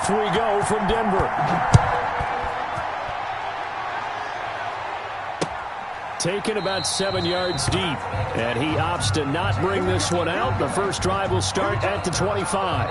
Off we go from Denver. Taken about 7 yards deep, and he opts to not bring this one out. The first drive will start at the 25.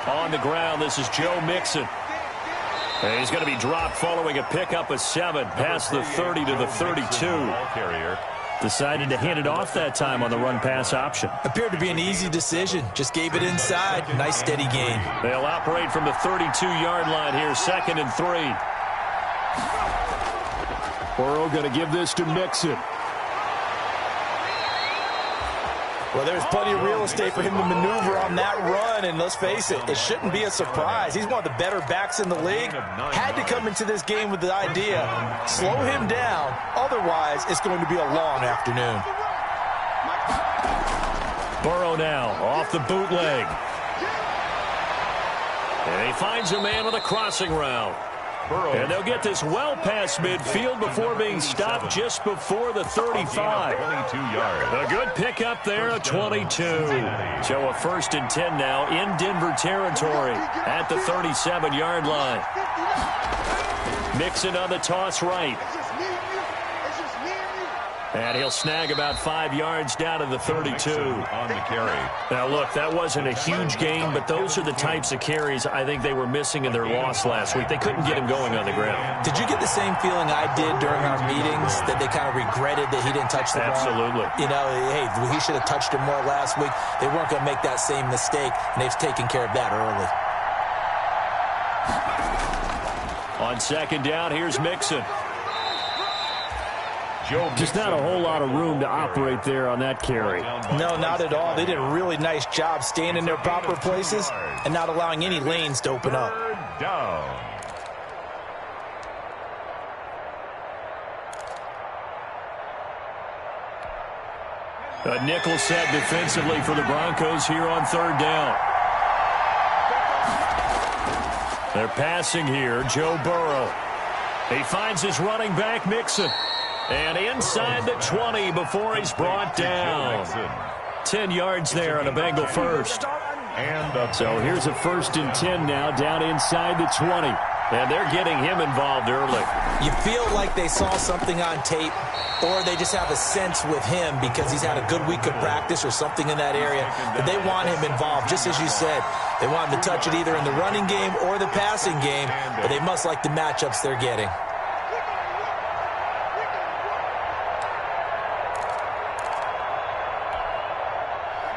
On the ground, this is Joe Mixon. And he's going to be dropped following a pickup of 7 past the 30 to the 32. Decided to hand it off that time on the run-pass option. Appeared to be an easy decision. Just gave it inside. Nice, steady gain. They'll operate from the 32-yard line here, 2nd and 3. Burrow going to give this to Mixon. Well, there's plenty of real estate for him to maneuver on that run, and let's face it, it shouldn't be a surprise. He's one of the better backs in the league. Had to come into this game with the idea, slow him down, otherwise it's going to be a long afternoon. Burrow now off the bootleg. And he finds a man with a crossing route. And they'll get this well past midfield before being stopped just before the 35. A good pickup there, a 22. So a 1st and 10 now in Denver territory at the 37-yard line. Mixon on the toss right. And he'll snag about 5 yards down to the 32. On the carry. Now, look, that wasn't a huge gain, but those are the types of carries I think they were missing in their loss last week. They couldn't get him going on the ground. Did you get the same feeling I did during our meetings, that they kind of regretted that he didn't touch the ball? Absolutely. You know, hey, he should have touched it more last week. They weren't going to make that same mistake, and they've taken care of that early. On 2nd down, here's Mixon. Just not a whole lot of room to operate there on that carry. No, not at all. They did a really nice job staying in their proper places and not allowing any lanes to open up. A nickel set defensively for the Broncos here on 3rd down. They're passing here, Joe Burrow. He finds his running back, Mixon. And inside the 20 before he's brought down. 10 yards there on a Bengal first. So here's a 1st and 10 now down inside the 20. And they're getting him involved early. You feel like they saw something on tape, or they just have a sense with him because he's had a good week of practice or something in that area, that they want him involved. Just as you said, they want him to touch it either in the running game or the passing game, but they must like the matchups they're getting.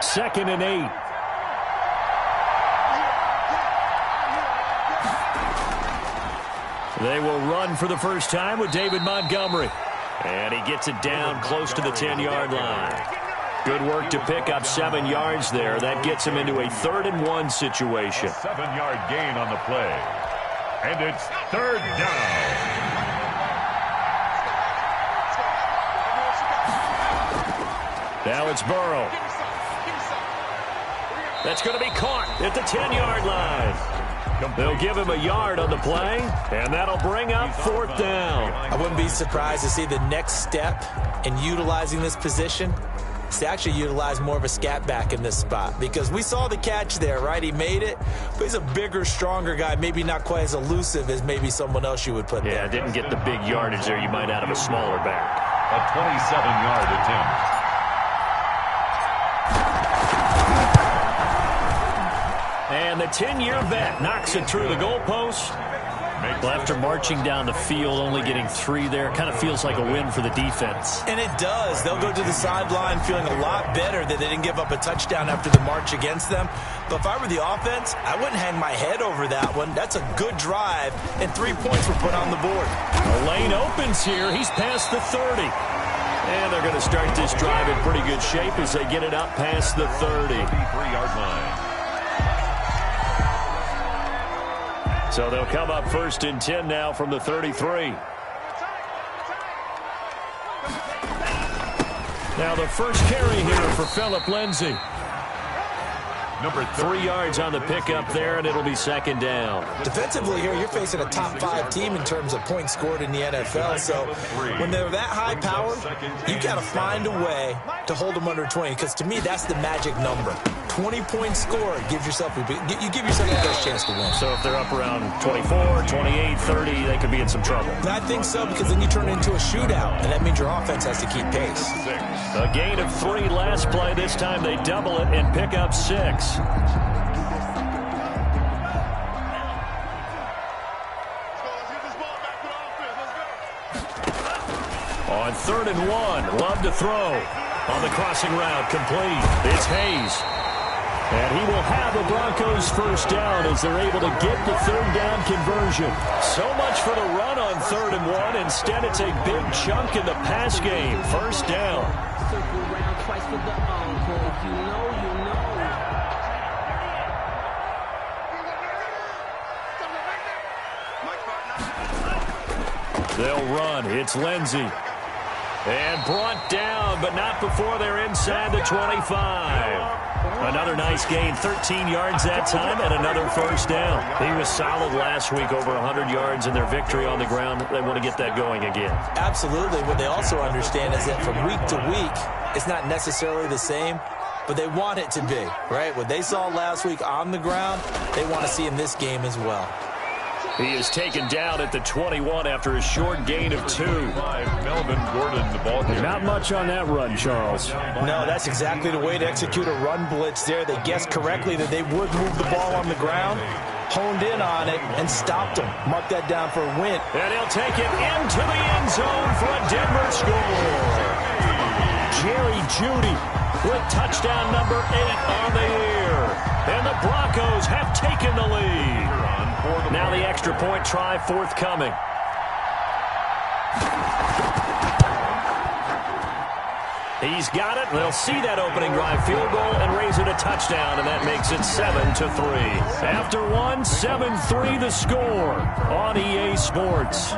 Second and 8. They will run for the first time with David Montgomery. And he gets it down close to the 10-yard line. Good work to pick up 7 yards there. That gets him into a 3rd and 1 situation. 7-yard gain on the play. And it's 3rd down. Now it's Burrow. That's going to be caught at the 10-yard line. They'll give him a yard on the play, and that'll bring up 4th down. I wouldn't be surprised to see the next step in utilizing this position is to actually utilize more of a scat back in this spot, because we saw the catch there, right? He made it, but he's a bigger, stronger guy, maybe not quite as elusive as maybe someone else you would put there. Yeah, didn't get the big yardage there you might out of a smaller back. A 27-yard attempt. And the 10-year vet knocks it through the goalpost. Well, after marching down the field, only getting 3 there, kind of feels like a win for the defense. And it does. They'll go to the sideline feeling a lot better that they didn't give up a touchdown after the march against them. But if I were the offense, I wouldn't hang my head over that one. That's a good drive, and 3 points were put on the board. The lane opens here. He's past the 30. And they're going to start this drive in pretty good shape as they get it up past the 30. 33-yard line. So they'll come up 1st and 10 now from the 33. Now the first carry here for Phillip Lindsay. Number 3 yards on the pickup there, and it'll be 2nd down. Defensively here, you're facing a top 5 team in terms of points scored in the NFL. So when they're that high powered, you got to find a way to hold them under 20. Because to me, that's the magic number. 20 points scored gives yourself the best chance to win. So if they're up around 24, 28, 30, they could be in some trouble. I think so, because then you turn it into a shootout, and that means your offense has to keep pace. A gain of 3 last play. This time they double it and pick up 6. On 3rd and 1, Love to throw. On the crossing route, complete. It's Hayes. And he will have the Broncos 1st down as they're able to get the 3rd down conversion. So much for the run on 3rd and 1. Instead, it's a big chunk in the pass game. 1st down. Circle round twice for the encore. If you know, you know. They'll run. It's Lindsay. And brought down, but not before they're inside the 25. Another nice gain, 13 yards that time, and another 1st down. He was solid last week, over 100 yards in their victory on the ground. They want to get that going again. Absolutely. What they also understand is that from week to week, it's not necessarily the same, but they want it to be, right? What they saw last week on the ground, they want to see in this game as well. He is taken down at the 21 after a short gain of 2. Melvin Gordon, the ball carrier. Not much on that run, Charles. No, that's exactly the way to execute a run blitz there. They guessed correctly that they would move the ball on the ground, honed in on it, and stopped them. Mark that down for a win. And he'll take it into the end zone for a Denver score. Jerry Jeudy with touchdown number 8 on the year. And the Broncos have taken the lead. Now the extra point try forthcoming. He's got it. They'll see that opening drive field goal and raise it a touchdown, and that makes it 7-3. After 1, 7-3 the score on EA Sports.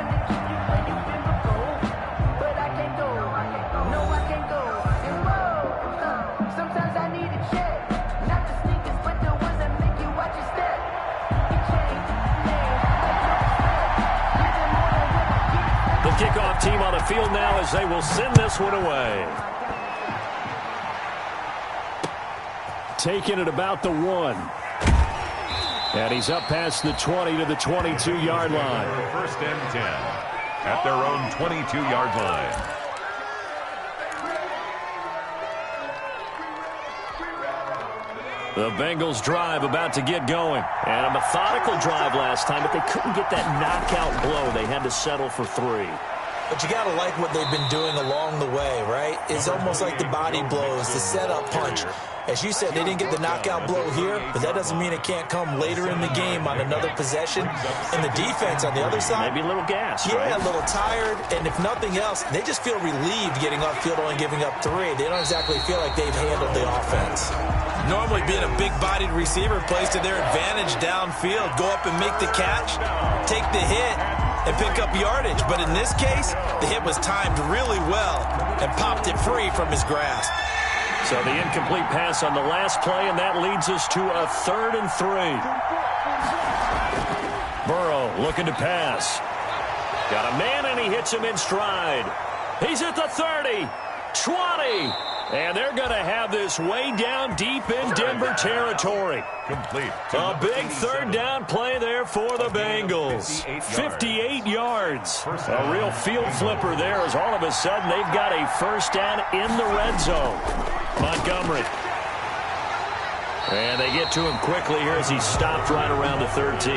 Kickoff team on the field now as they will send this one away. Taking it about the 1. And he's up past the 20 to the 22-yard line. 1st and 10 at their own 22-yard line. The Bengals drive about to get going. And a methodical drive last time, but they couldn't get that knockout blow. They had to settle for 3. But you got to like what they've been doing along the way, right? It's almost like the body blows, the setup punch. As you said, they didn't get the knockout blow here, but that doesn't mean it can't come later in the game on another possession. And the defense on the other side, maybe a little gassed, yeah, right? A little tired. And if nothing else, they just feel relieved getting off field only giving up 3. They don't exactly feel like they've handled the offense. Normally being a big-bodied receiver plays to their advantage downfield. Go up and make the catch, take the hit, and pick up yardage. But in this case, the hit was timed really well and popped it free from his grasp. So the incomplete pass on the last play, and that leads us to a 3rd and 3. Burrow looking to pass. Got a man, and he hits him in stride. He's at the 30, 20, and they're going to have this way down deep in Denver territory. Complete. A big 3rd down play there for the Bengals. 58 yards. A real field flipper there as all of a sudden they've got a 1st down in the red zone. Montgomery. And they get to him quickly here as he stopped right around the 13.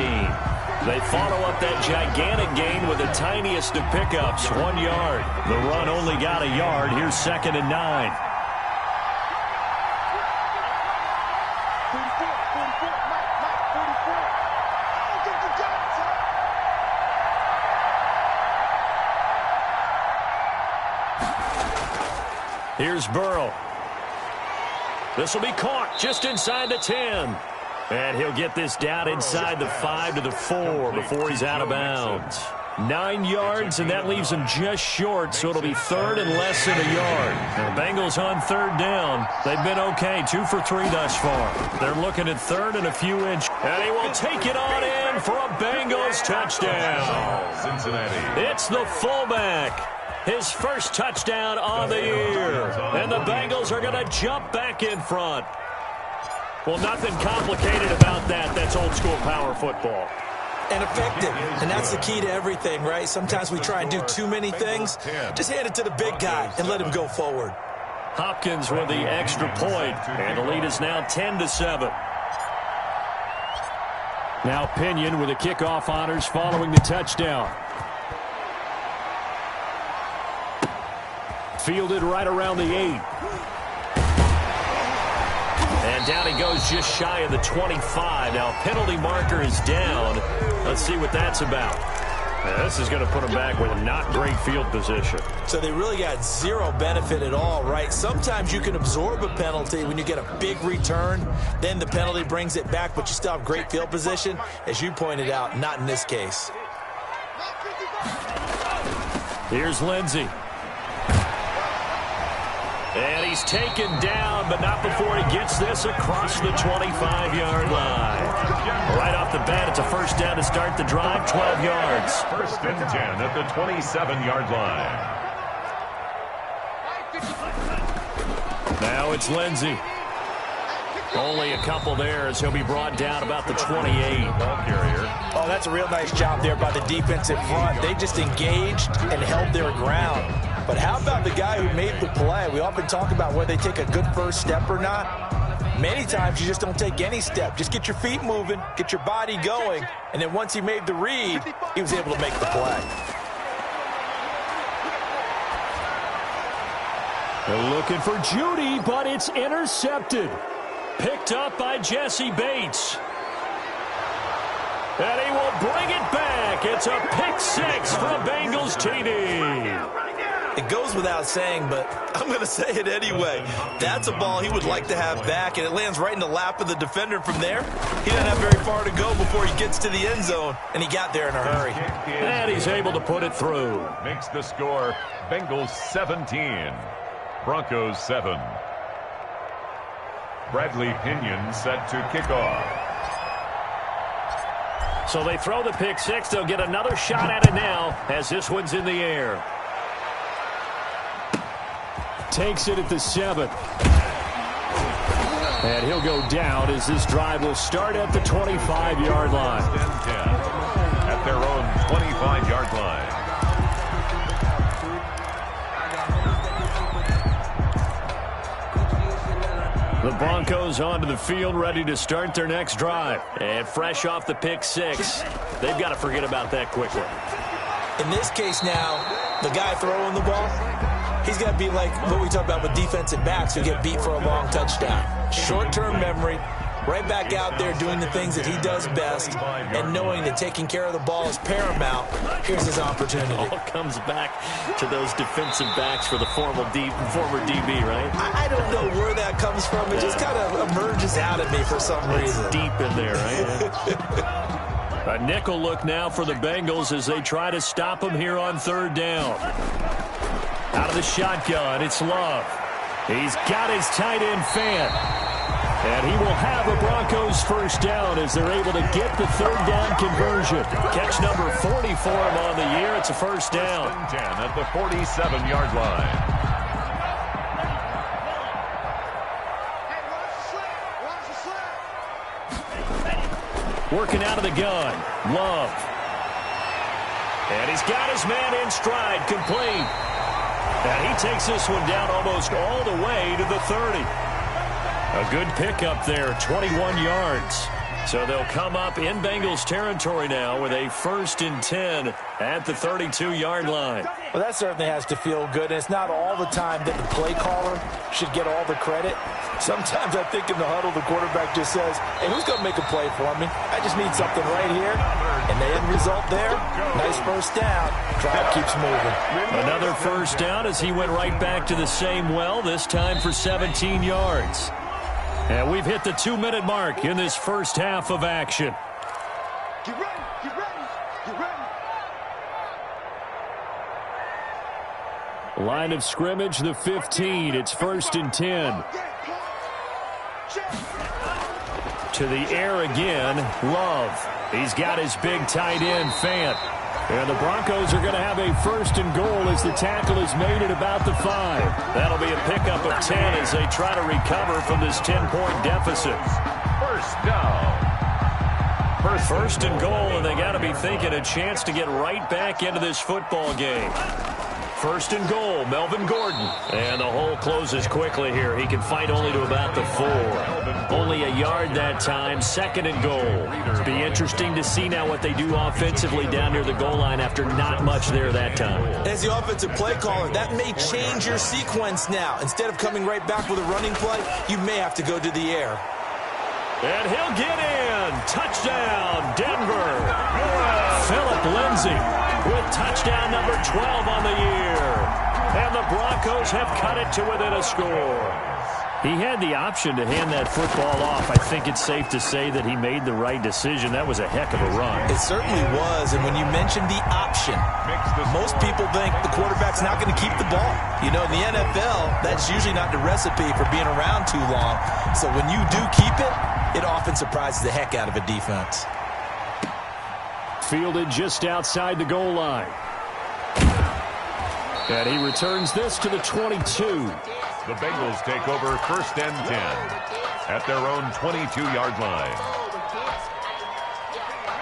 They follow up that gigantic gain with the tiniest of pickups, 1 yard. The run only got a yard. Here's 2nd and 9. Here's Burrow. This will be caught just inside the 10. And he'll get this down inside the 5 to the 4 before he's out of bounds. 9 yards, and that leaves him just short, so it'll be third and less than a yard. Now, the Bengals on third down. They've been okay, 2 for 3 thus far. They're looking at third and a few inches. And he will take it on in for a Bengals touchdown. Cincinnati. It's the fullback. His first touchdown on the year. And the Bengals are going to jump back in front. Well, nothing complicated about that. That's old-school power football. And effective. And that's the key to everything, right? Sometimes we try and do too many things. Just hand it to the big guy and let him go forward. Hopkins with the extra point, and the lead is now 10-7. Now Pinion with the kickoff honors following the touchdown. Fielded right around the 8. And down he goes just shy of the 25. Now, penalty marker is down. Let's see what that's about. Now, this is going to put him back with not great field position. So they really got zero benefit at all, right? Sometimes you can absorb a penalty when you get a big return. Then the penalty brings it back, but you still have great field position. As you pointed out, not in this case. Here's Lindsey. And he's taken down, but not before he gets this across the 25-yard line. Right off the bat, it's a first down to start the drive, 12 yards. First and 10 at the 27-yard line. Now it's Lindsey. Only a couple there as he'll be brought down about the 28. Ball carrier. Oh, that's a real nice job there by the defensive front. They just engaged and held their ground. But how about the guy who made the play? We often talk about whether they take a good first step or not. Many times you just don't take any step. Just get your feet moving, get your body going, and then once he made the read, he was able to make the play. They're looking for Judy, but it's intercepted. Picked up by Jesse Bates. And he will bring it back. It's a pick 6 for a Bengals TD. It goes without saying, but I'm going to say it anyway. That's a ball he would like to have back, and it lands right in the lap of the defender from there. He doesn't have very far to go before he gets to the end zone, and he got there in a hurry. And he's able to put it through. Makes the score Bengals 17, Broncos 7. Bradley Pinion set to kick off. So they throw the pick 6. They'll get another shot at it now as this one's in the air. Takes it at the 7. And he'll go down as this drive will start at the 25-yard line. 10 at their own 25-yard line. The Broncos onto the field, ready to start their next drive. And fresh off the pick 6, they've got to forget about that quickly. In this case now, the guy throwing the ball, he's got to be like what we talk about with defensive backs who get beat for a long touchdown. Short-term memory, right back out there doing the things that he does best, and knowing that taking care of the ball is paramount. Here's his opportunity. All comes back to those defensive backs for the former DB, right? I don't know where that comes from. It just kind of emerges out of me for some reason. It's deep in there, right? A nickel look now for the Bengals as they try to stop him here on third down. Out of the shotgun, it's Love. He's got his tight end Fan. And he will have a Broncos first down as they're able to get the third down conversion. Catch number 40 for him on the year. It's a first down. 10 at the 47-yard line. Working out of the gun, Love. And he's got his man in stride, complete. And he takes this one down almost all the way to the 30. A good pickup there, 21 yards. So they'll come up in Bengals territory now with a 1st and 10 at the 32-yard line. Well, that certainly has to feel good. And it's not all the time that the play caller should get all the credit. Sometimes I think in the huddle, the quarterback just says, hey, who's going to make a play for me? I just need something right here. And the end result there, nice first down. Drive keeps moving. Another first down as he went right back to the same well, this time for 17 yards. And we've hit the 2-minute mark in this first half of action. Get ready, get ready, get ready. Line of scrimmage, the 15. It's 1st and 10. To the air again, Love. He's got his big tight end, Fant. And the Broncos are going to have a 1st and goal as the tackle is made at about the 5. That'll be a pickup of 10 as they try to recover from this 10-point deficit. First down. First and goal, and they got to be thinking a chance to get right back into this football game. 1st and goal, Melvin Gordon. And the hole closes quickly here. He can fight only to about the 4. Only a yard that time, 2nd and goal. It'll be interesting to see now what they do offensively down near the goal line after not much there that time. As the offensive play caller, that may change your sequence now. Instead of coming right back with a running play, you may have to go to the air. And he'll get in. Touchdown, Denver. Philip Lindsay with touchdown number 12 on the year. And the Broncos have cut it to within a score. He had the option to hand that football off. I think it's safe to say that he made the right decision. That was a heck of a run. It certainly was, and when you mentioned the option, most people think the quarterback's not going to keep the ball. You know, in the NFL, that's usually not the recipe for being around too long. So when you do keep it, it often surprises the heck out of a defense. Fielded just outside the goal line. And he returns this to the 22. The Bengals take over 1st and 10 at their own 22-yard line.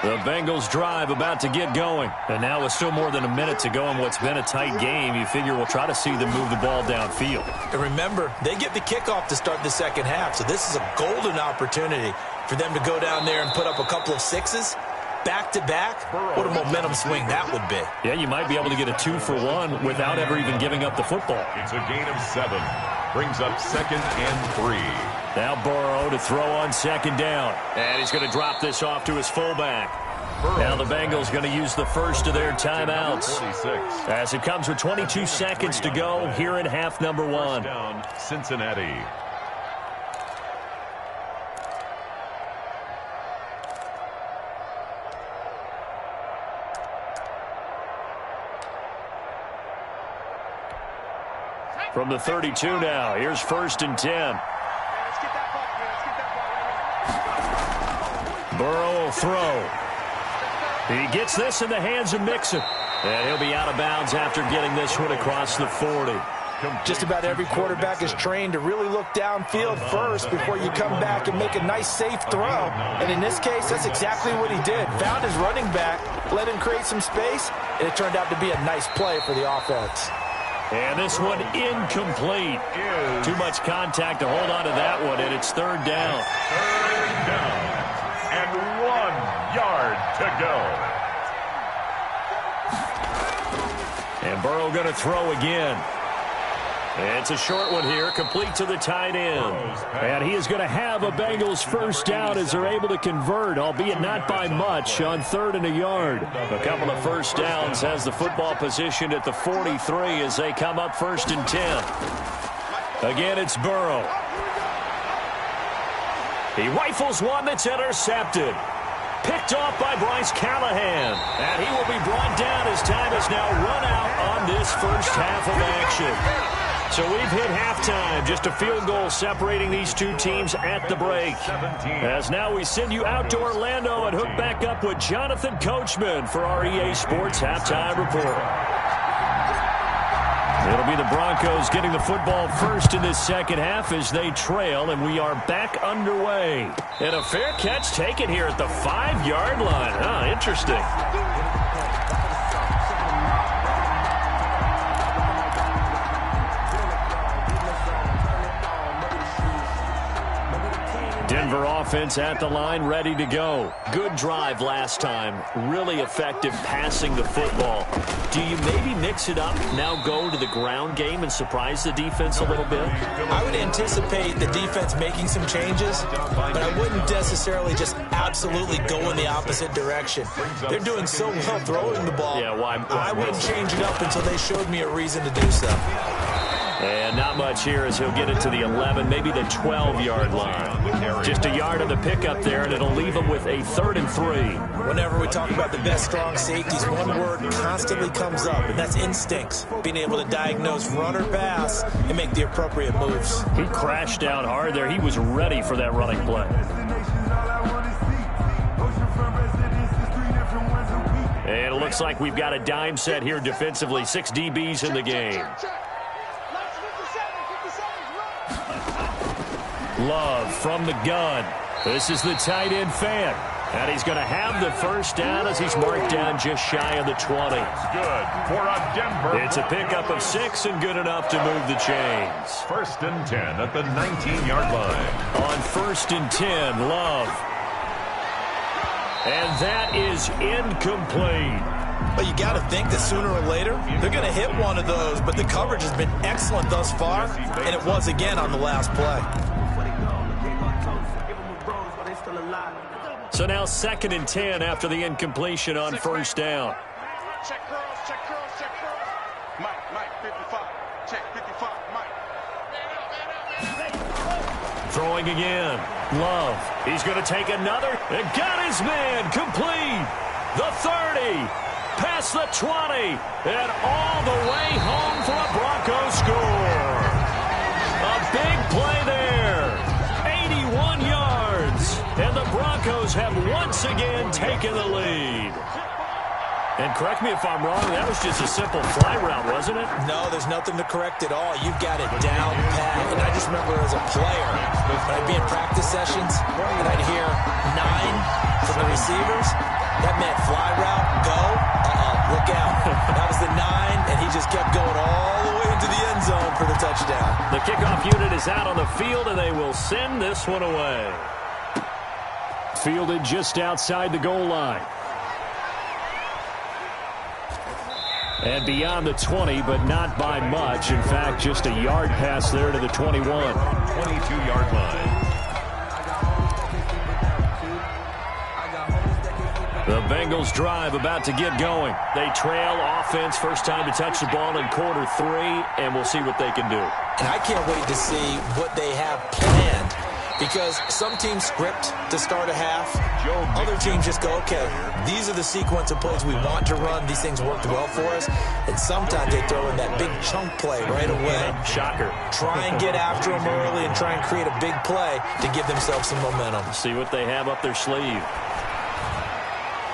The Bengals drive about to get going. And now with still more than a minute to go in what's been a tight game, you figure we'll try to see them move the ball downfield. And remember, they get the kickoff to start the second half, so this is a golden opportunity for them to go down there and put up a couple of 6s. Back-to-back, what a momentum swing that would be. Yeah, you might be able to get a 2-for-1 without ever even giving up the football. It's a gain of 7. Brings up 2nd and 3. Now Burrow to throw on 2nd down. And he's going to drop this off to his fullback. Now the Bengals going to use the first of their timeouts. 46. As it comes with 22 seconds to go here in half number 1. Down, Cincinnati. From the 32 now, here's 1st and 10. Burrow will throw. He gets this in the hands of Mixon. And he'll be out of bounds after getting this one across the 40. Just about every quarterback is trained to really look downfield first before you come back and make a nice, safe throw. And in this case, that's exactly what he did. Found his running back, let him create some space, and it turned out to be a nice play for the offense. And this one incomplete. Too much contact to hold on to that one, and it's 3rd down. 3rd down. And 1 yard to go. And Burrow going to throw again. It's a short one here, complete to the tight end. And he is going to have a Bengals 1st down as they're able to convert, albeit not by much, on 3rd and a yard. A couple of 1st downs has the football positioned at the 43 as they come up 1st and 10. Again, it's Burrow. He rifles one that's intercepted. Picked off by Bryce Callahan. And he will be brought down as time is now run out on this first half of action. So we've hit halftime, just a field goal separating these two teams at the break. As now we send you out to Orlando and hook back up with Jonathan Coachman for our EA Sports Halftime Report. It'll be the Broncos getting the football first in this second half as they trail, and we are back underway. And a fair catch taken here at the 5-yard line. Interesting. Denver offense at the line, ready to go. Good drive last time. Really effective passing the football. Do you maybe mix it up, now go to the ground game and surprise the defense a little bit? I would anticipate the defense making some changes, but I wouldn't necessarily just absolutely go in the opposite direction. They're doing so well throwing the ball. Yeah, why I wouldn't change it up until they showed me a reason to do so. And not much here as he'll get it to the 11, maybe the 12-yard line. Just a yard of the pickup there, and it'll leave him with a 3rd and 3. Whenever we talk about the best strong safeties, one word constantly comes up, and that's instincts. Being able to diagnose run or pass and make the appropriate moves. He crashed down hard there. He was ready for that running play. And it looks like we've got a dime set here defensively. 6 DBs in the game. Love from the gun. This is the tight end fan. And he's going to have the first down as he's marked down just shy of the 20. Good for a Denver. It's a pickup of 6 and good enough to move the chains. 1st and 10 at the 19-yard line. On 1st and 10, Love. And that is incomplete. But you got to think that sooner or later, they're going to hit one of those. But the coverage has been excellent thus far, and it was again on the last play. So now 2nd and 10 after the incompletion on 1st down. Check girls, check girls, check girls. Mike, 55. Check 55, Mike. Throwing again. Love. He's going to take another. And got his man. Complete. The 30. Past the 20. And all the way home for a Broncos score. A big play there. 81 yards. And the Broncos have once again taken the lead. And correct me if I'm wrong, that was just a simple fly route, wasn't it? No, there's nothing to correct at all. You've got it down pat. And I just remember as a player, when I'd be in practice sessions, and I'd hear 9 from the receivers, that meant fly route, go, look out. That was the 9, and he just kept going all the way into the end zone for the touchdown. The kickoff unit is out on the field, and they will send this one away. Fielded just outside the goal line. And beyond the 20, but not by much. In fact, just a yard pass there to the 21. 22-yard line. The Bengals drive about to get going. They trail offense, first time to touch the ball in quarter 3, and we'll see what they can do. And I can't wait to see what they have planned. Because some teams script to start a half. Other teams just go, okay, these are the sequence of plays we want to run. These things worked well for us. And sometimes they throw in that big chunk play right away. Shocker. Try and get after them early and try and create a big play to give themselves some momentum. See what they have up their sleeve.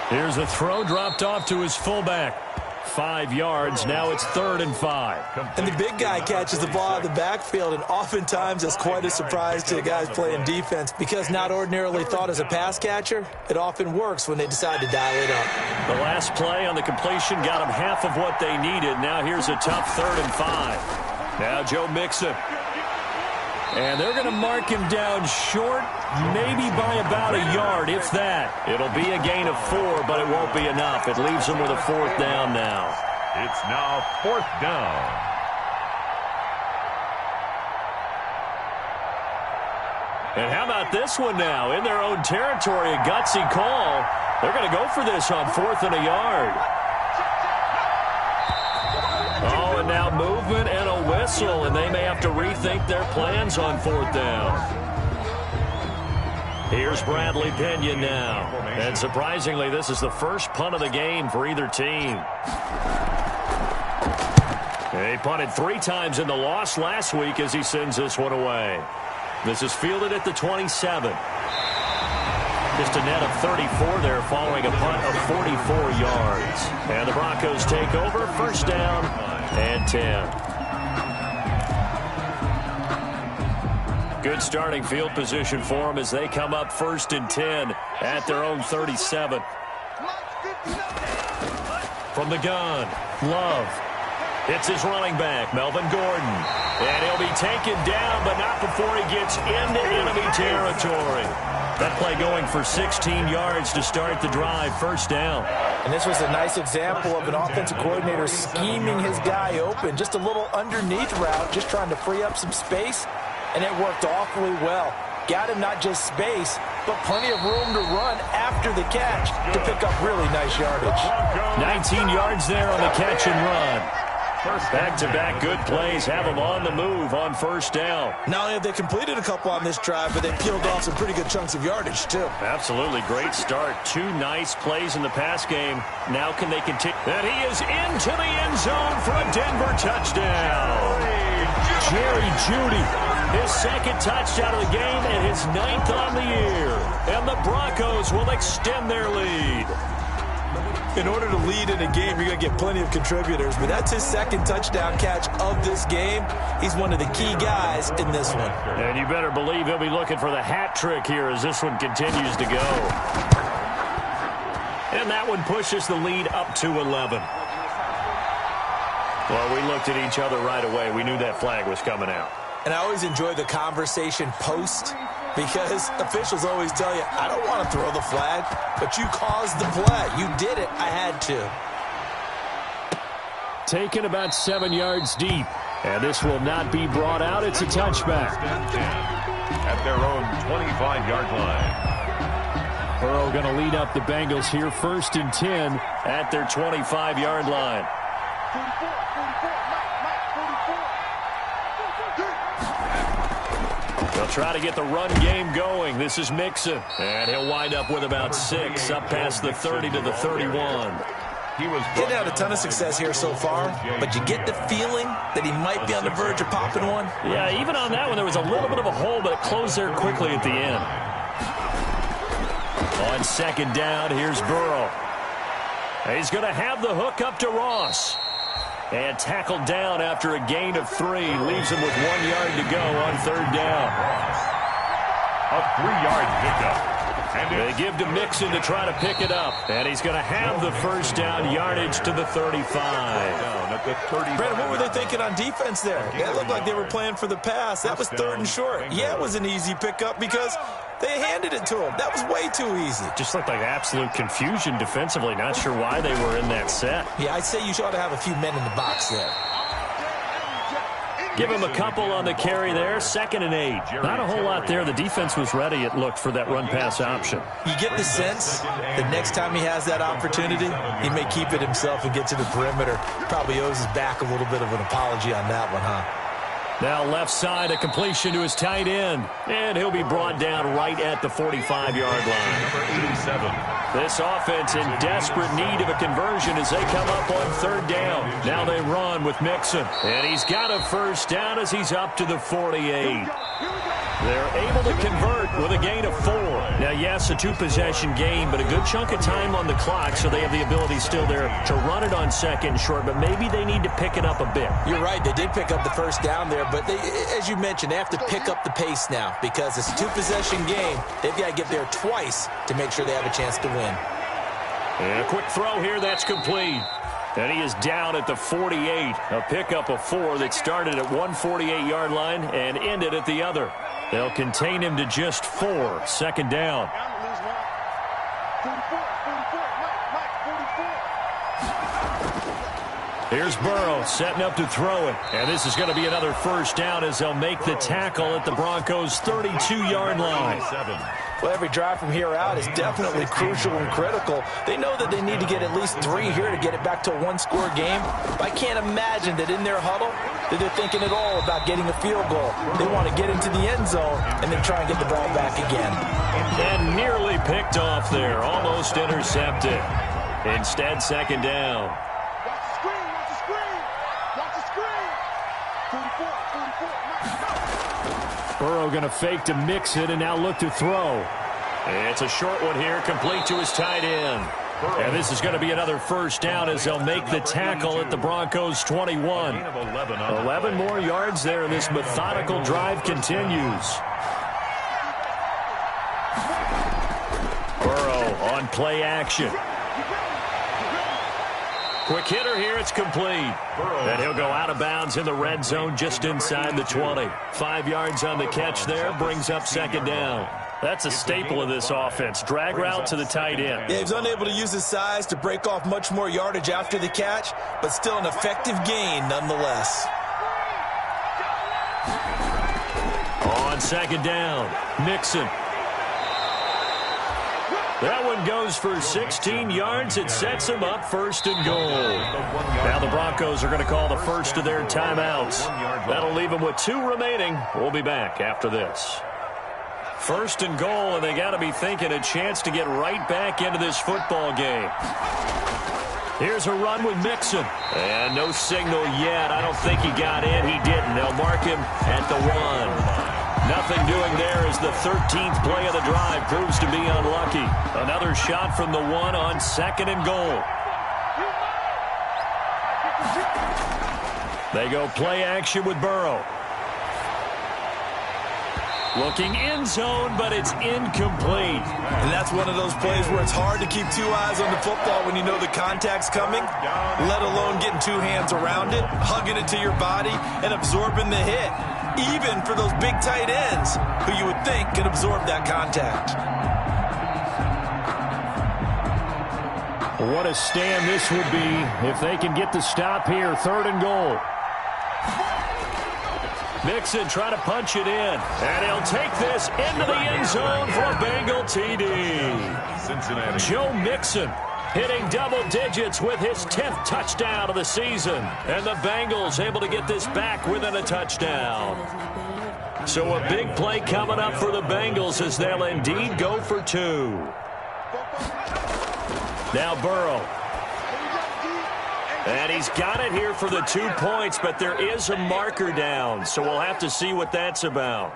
Here's a throw dropped off to his fullback. 5 yards. Now it's 3rd and 5. And the big guy catches the ball out of the backfield, and oftentimes that's quite a surprise to the guys playing defense because not ordinarily thought as a pass catcher, it often works when they decide to dial it up. The last play on the completion got them half of what they needed. Now here's a tough 3rd and 5. Now Joe Mixon. And they're going to mark him down short, maybe by about a yard, if that. It'll be a gain of 4, but it won't be enough. It leaves them with a 4th down now. It's now 4th down. And how about this one now? In their own territory, a gutsy call. They're going to go for this on 4th and a yard. Oh, and now movement and a whistle, and they may have to rethink their plans on 4th down. Here's Bradley Pinion now. And surprisingly, this is the first punt of the game for either team. They punted 3 times in the loss last week as he sends this one away. This is fielded at the 27. Just a net of 34 there following a punt of 44 yards. And the Broncos take over, first down and 10. Good starting field position for them as they come up 1st and 10 at their own 37. From the gun, Love. It's his running back, Melvin Gordon. And he'll be taken down, but not before he gets into enemy territory. That play going for 16 yards to start the drive, first down. And this was a nice example of an offensive coordinator scheming his guy open. Just a little underneath route, just trying to free up some space. And it worked awfully well. Got him not just space, but plenty of room to run after the catch to pick up really nice yardage. 19 yards there on the catch and run. Back-to-back good plays have them on the move on first down. Not only have they completed a couple on this drive, but they peeled off some pretty good chunks of yardage, too. Absolutely great start. 2 nice plays in the pass game. Now can they continue? And he is into the end zone for a Denver touchdown. Jerry Jeudy, his second touchdown of the game and his 9th on the year. And the Broncos will extend their lead. In order to lead in a game, you're going to get plenty of contributors, but that's his second touchdown catch of this game. He's one of the key guys in this one. And you better believe he'll be looking for the hat trick here as this one continues to go. And that one pushes the lead up to 11. Well, we looked at each other right away. We knew that flag was coming out. And I always enjoy the conversation post, because officials always tell you, I don't want to throw the flag, but you caused the play. You did it. I had to. Taken about 7 yards deep. And this will not be brought out. It's a touchback. At their own 25-yard line. Burrow going to lead up the Bengals here, 1st and 10 at their 25-yard line. 44, 44, Mike, 44. They'll try to get the run game going. This is Mixon. And he'll wind up with about 6 up past the 30 to the 31. He didn't have a ton of success here so far, but you get the feeling that he might be on the verge of popping one. Yeah, even on that one, there was a little bit of a hole, but it closed there quickly at the end. On 2nd down, here's Burrow. He's going to have the hook up to Ross. And tackled down after a gain of 3. Leaves him with 1 yard to go on 3rd down. A 3-yard pickup. They give to Mixon to try to pick it up. And he's going to have the 1st down, yardage to the 35. Brandon, what were they thinking on defense there? It looked like they were playing for the pass. That was 3rd and short. Yeah, it was an easy pickup because they handed it to him. That was way too easy. Just looked like absolute confusion defensively. Not sure why they were in that set. Yeah, I'd say you ought to have a few men in the box there. Give him a couple on the carry there. 2nd and 8. Not a whole lot there. The defense was ready, it looked, for that run-pass option. You get the sense that next time he has that opportunity, he may keep it himself and get to the perimeter. Probably owes his back a little bit of an apology on that one, huh? Now left side, a completion to his tight end. And he'll be brought down right at the 45-yard line. Number 87. This offense in desperate need of a conversion as they come up on 3rd down. Now they run with Mixon. And he's got a 1st down as he's up to the 48. They're able to convert with a gain of 4. Now, yes, a 2-possession game, but a good chunk of time on the clock, so they have the ability still there to run it on 2nd and short, but maybe they need to pick it up a bit. You're right. They did pick up the 1st down there, but they, as you mentioned, they have to pick up the pace now because it's a 2-possession game. They've got to get there twice to make sure they have a chance to win. And a quick throw here, that's complete. And he is down at the 48. A pickup of 4 that started at one 48-yard line and ended at the other. They'll contain him to just 4. 2nd down. 44, Here's Burrow setting up to throw it. And this is going to be another 1st down as they'll make the tackle at the Broncos' 32-yard line. Well, every drive from here out is definitely crucial and critical. They know that they need to get at least 3 here to get it back to a 1-score game. But I can't imagine that in their huddle that they're thinking at all about getting a field goal. They want to get into the end zone and then try and get the ball back again. And nearly picked off there, almost intercepted. Instead, 2nd down. Watch the screen, watch the screen. Watch the screen. 44, Burrow going to fake to mix it and now look to throw. It's a short one here, complete to his tight end. And this is going to be another 1st down as they'll make the tackle at the Broncos' 21. 11 more yards there, and this methodical drive continues. Burrow on play action. Quick hitter here, it's complete. And he'll go out of bounds in the red zone just inside the 20. 5 yards on the catch there, brings up 2nd down. That's a staple of this offense. Drag route to the tight end. Yeah, he's unable to use his size to break off much more yardage after the catch, but still an effective gain nonetheless. On 2nd down, Mixon. That one goes for 16 yards. It sets them up 1st and goal. Now the Broncos are going to call the first of their timeouts. That'll leave them with 2 remaining. We'll be back after this. 1st and goal, and they got to be thinking a chance to get right back into this football game. Here's a run with Mixon. And no signal yet. I don't think he got in. He didn't. They'll mark him at the 1. Nothing doing there as the 13th play of the drive proves to be unlucky. Another shot from the 1 on 2nd and goal. They go play action with Burrow. Looking end zone, but it's incomplete. And that's one of those plays where it's hard to keep 2 eyes on the football when you know the contact's coming, let alone getting 2 hands around it, hugging it to your body, and absorbing the hit. Even for those big tight ends, who you would think could absorb that contact. What a stand this would be if they can get the stop here. 3rd and goal. Mixon trying to punch it in. And he'll take this into the end zone for a Bengal TD. Cincinnati. Joe Mixon hitting double digits with his 10th touchdown of the season. And the Bengals able to get this back within a touchdown. So a big play coming up for the Bengals as they'll indeed go for 2. Now Burrow. And he's got it here for the 2 points, but there is a marker down, so we'll have to see what that's about.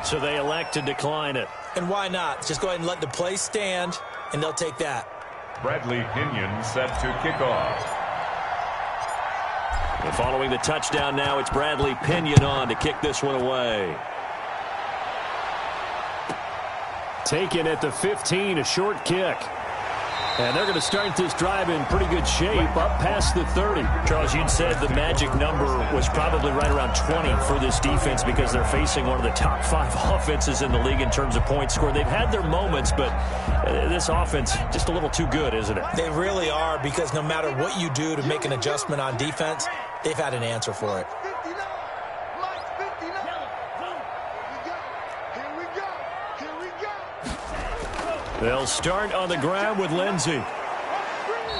So they elect to decline it. And why not? Just go ahead and let the play stand, and they'll take that. Bradley Pinion set to kick off. And following the touchdown now, it's Bradley Pinion on to kick this one away. Taken at the 15, a short kick. And they're going to start this drive in pretty good shape, up past the 30. Charles, you'd said the magic number was probably right around 20 for this defense because they're facing one of the top 5 offenses in the league in terms of points scored. They've had their moments, but this offense just a little too good, isn't it? They really are, because no matter what you do to make an adjustment on defense, they've had an answer for it. They'll start on the ground with Lindsey.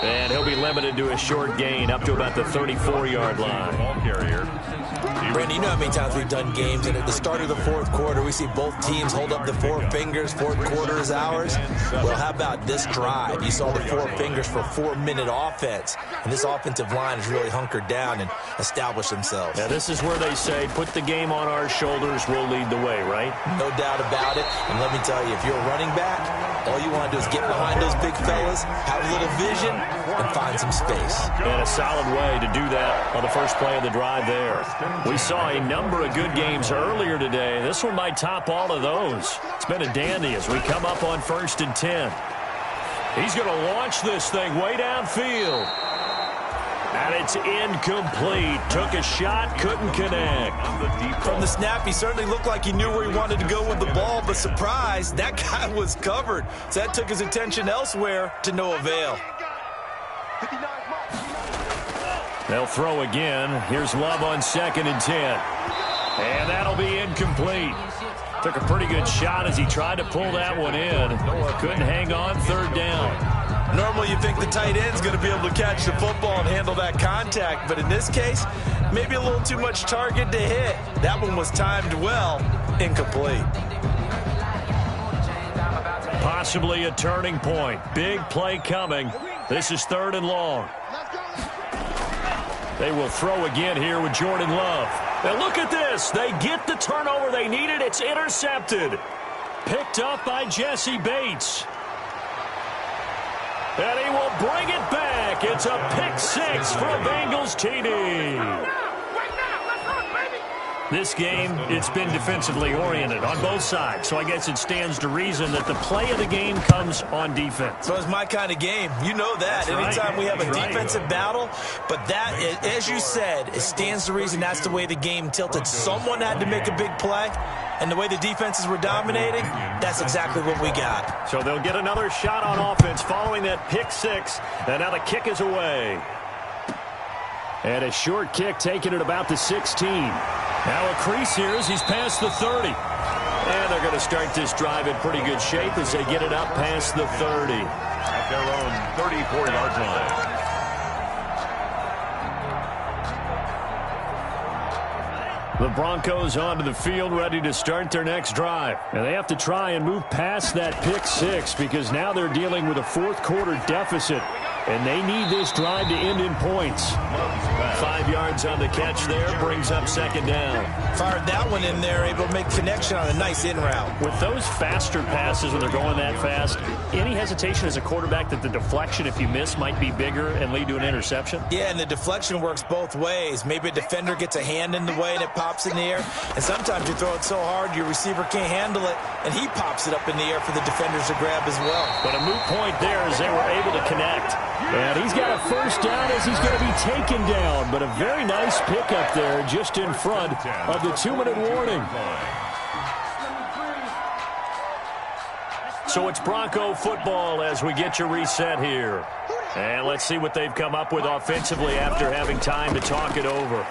And he'll be limited to a short gain up to about the 34-yard line. Ball carrier. Brandon, you know how many times we've done games, and at the start of the 4th quarter, we see both teams hold up the 4 fingers, 4th quarter is ours. Well, how about this drive? You saw the 4 fingers for 4-minute offense, and this offensive line has really hunkered down and established themselves. Yeah, this is where they say, put the game on our shoulders, we'll lead the way, right? No doubt about it, and let me tell you, if you're a running back, all you want to do is get behind those big fellas, have a little vision, and find some space. And a solid way to do that on the first play of the drive there. We saw a number of good games earlier today. This one might top all of those. It's been a dandy as we come up on 1st and 10. He's going to launch this thing way downfield. And it's incomplete. Took a shot, couldn't connect. From the snap, he certainly looked like he knew where he wanted to go with the ball, but surprise, that guy was covered. So that took his attention elsewhere to no avail. They'll throw again. Here's Love on 2nd and 10. And that'll be incomplete. Took a pretty good shot as he tried to pull that one in. Couldn't hang on 3rd down. Normally you think the tight end's going to be able to catch the football and handle that contact, but in this case, maybe a little too much target to hit. That one was timed well. Incomplete. Possibly a turning point. Big play coming. This is 3rd and long. They will throw again here with Jordan Love. Now look at this. They get the turnover they needed. It's intercepted. Picked up by Jesse Bates. And he will bring it back. It's a pick 6 for a Bengals TD. This game, it's been defensively oriented on both sides, so I guess it stands to reason that the play of the game comes on defense. So it's my kind of game. You know that. That's Anytime right. we have a That's defensive right. battle, but that, as you said, it stands to reason that's the way the game tilted. Someone had to make a big play, and the way the defenses were dominating, that's exactly what we got. So they'll get another shot on offense following that pick 6, and now the kick is away. And a short kick taken at about the 16. Now a crease here as he's past the 30. And they're going to start this drive in pretty good shape as they get it up past the 30. At their own 34-yard line. The Broncos onto the field ready to start their next drive. And they have to try and move past that pick six because now they're dealing with a fourth-quarter deficit. And they need this drive to end in points. 5 yards on the catch there, brings up second down. Fired that one in there, able to make connection on a nice in route. With those faster passes when they're going that fast, any hesitation as a quarterback that the deflection, if you miss, might be bigger and lead to an interception? Yeah, and the deflection works both ways. Maybe a defender gets a hand in the way and it pops in the air. And sometimes you throw it so hard your receiver can't handle it, and he pops it up in the air for the defenders to grab as well. But a moot point there as they were able to connect. And he's got a first down as he's going to be taken down. But a very nice pickup there just in front of the 2-minute warning. So it's Bronco football as we get your reset here. And let's see what they've come up with offensively after having time to talk it over.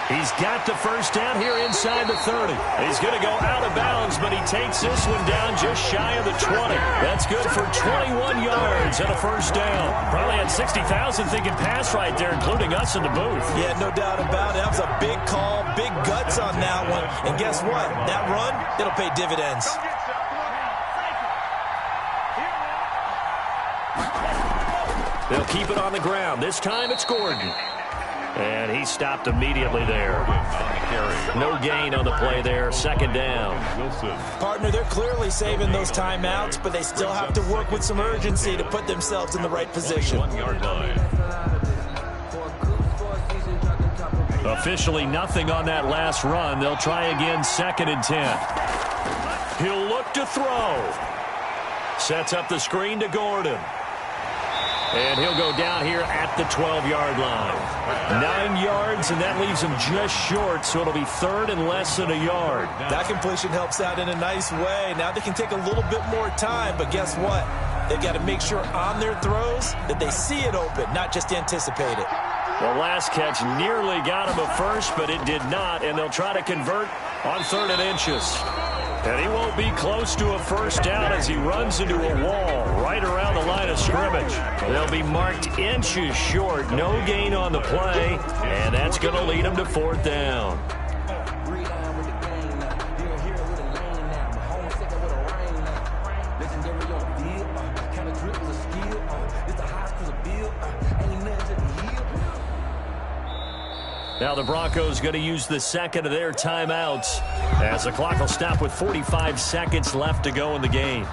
He's got the first down here inside the 30. He's going to go out of bounds, but he takes this one down just shy of the 20. That's good for 21 yards and a first down. Probably had 60,000 thinking pass right there, including us in the booth. Yeah, no doubt about it. That was a big call, big guts on that one. And guess what? That run, it'll pay dividends. They'll keep it on the ground. This time it's Gordon. And he stopped immediately there. No gain on the play there. Second down. Partner, they're clearly saving those timeouts, but they still have to work with some urgency to put themselves in the right position. 1 yard line. Officially nothing on that last run. They'll try again, 2nd and 10. He'll look to throw. Sets up the screen to Gordon. And he'll go down here at the 12-yard line. 9 yards, and that leaves him just short, so it'll be 3rd and less than a yard. That completion helps out in a nice way. Now they can take a little bit more time, but guess what? They've got to make sure on their throws that they see it open, not just anticipate it. The last catch nearly got him a first, but it did not, and they'll try to convert on 3rd and inches. And he won't be close to a first down as he runs into a wall right around the line of scrimmage. They'll be marked inches short. No gain on the play, and that's going to lead him to 4th down. Now the Broncos going to use the second of their timeouts as the clock will stop with 45 seconds left to go in the game.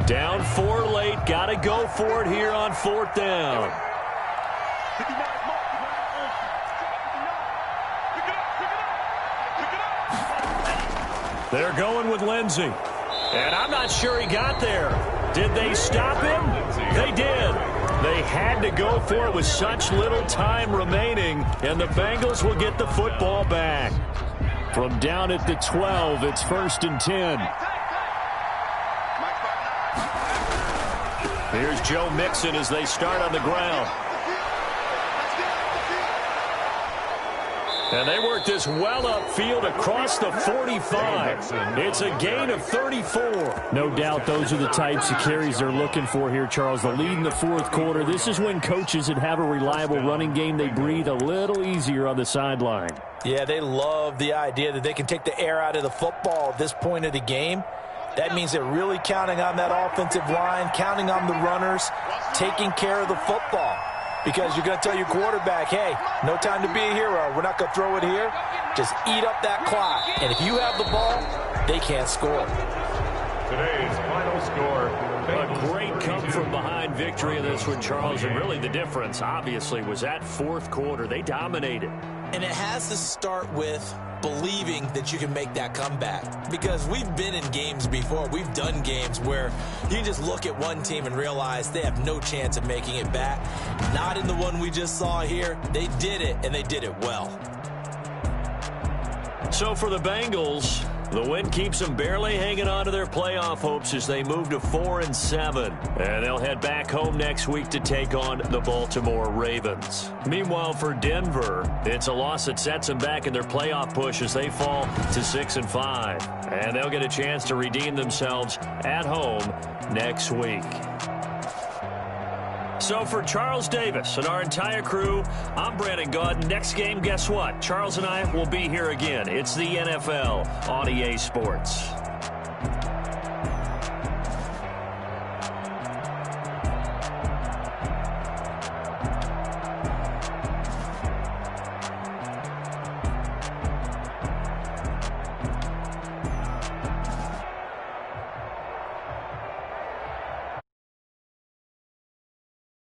Down 4 late. Got to go for it here on 4th down. They're going with Lindsey. And I'm not sure he got there. Did they stop him? They did. They had to go for it with such little time remaining, and the Bengals will get the football back. From down at the 12, it's 1st and 10. Here's Joe Mixon as they start on the ground. And they work this well upfield across the 45. It's a gain of 34. No doubt those are the types of carries they're looking for here, Charles. The lead in the 4th quarter. This is when coaches that have a reliable running game, they breathe a little easier on the sideline. Yeah, they love the idea that they can take the air out of the football at this point of the game. That means they're really counting on that offensive line, counting on the runners, taking care of the football. Because you're going to tell your quarterback, hey, no time to be a hero. We're not going to throw it here. Just eat up that clock. And if you have the ball, they can't score. Today's final score. A great come-from-behind victory in this one, Charles. And really the difference, obviously, was that 4th quarter. They dominated. And it has to start with believing that you can make that comeback. Because we've been in games before. We've done games where you just look at one team and realize they have no chance of making it back. Not in the one we just saw here. They did it, and they did it well. So for the Bengals, The win keeps them barely hanging on to their playoff hopes as they move to 4-7. And they'll head back home next week to take on the Baltimore Ravens. Meanwhile, for Denver, it's a loss that sets them back in their playoff push as they fall to 6-5. And they'll get a chance to redeem themselves at home next week. So for Charles Davis and our entire crew, I'm Brandon Gaudin. Next game, guess what? Charles and I will be here again. It's the NFL on EA Sports.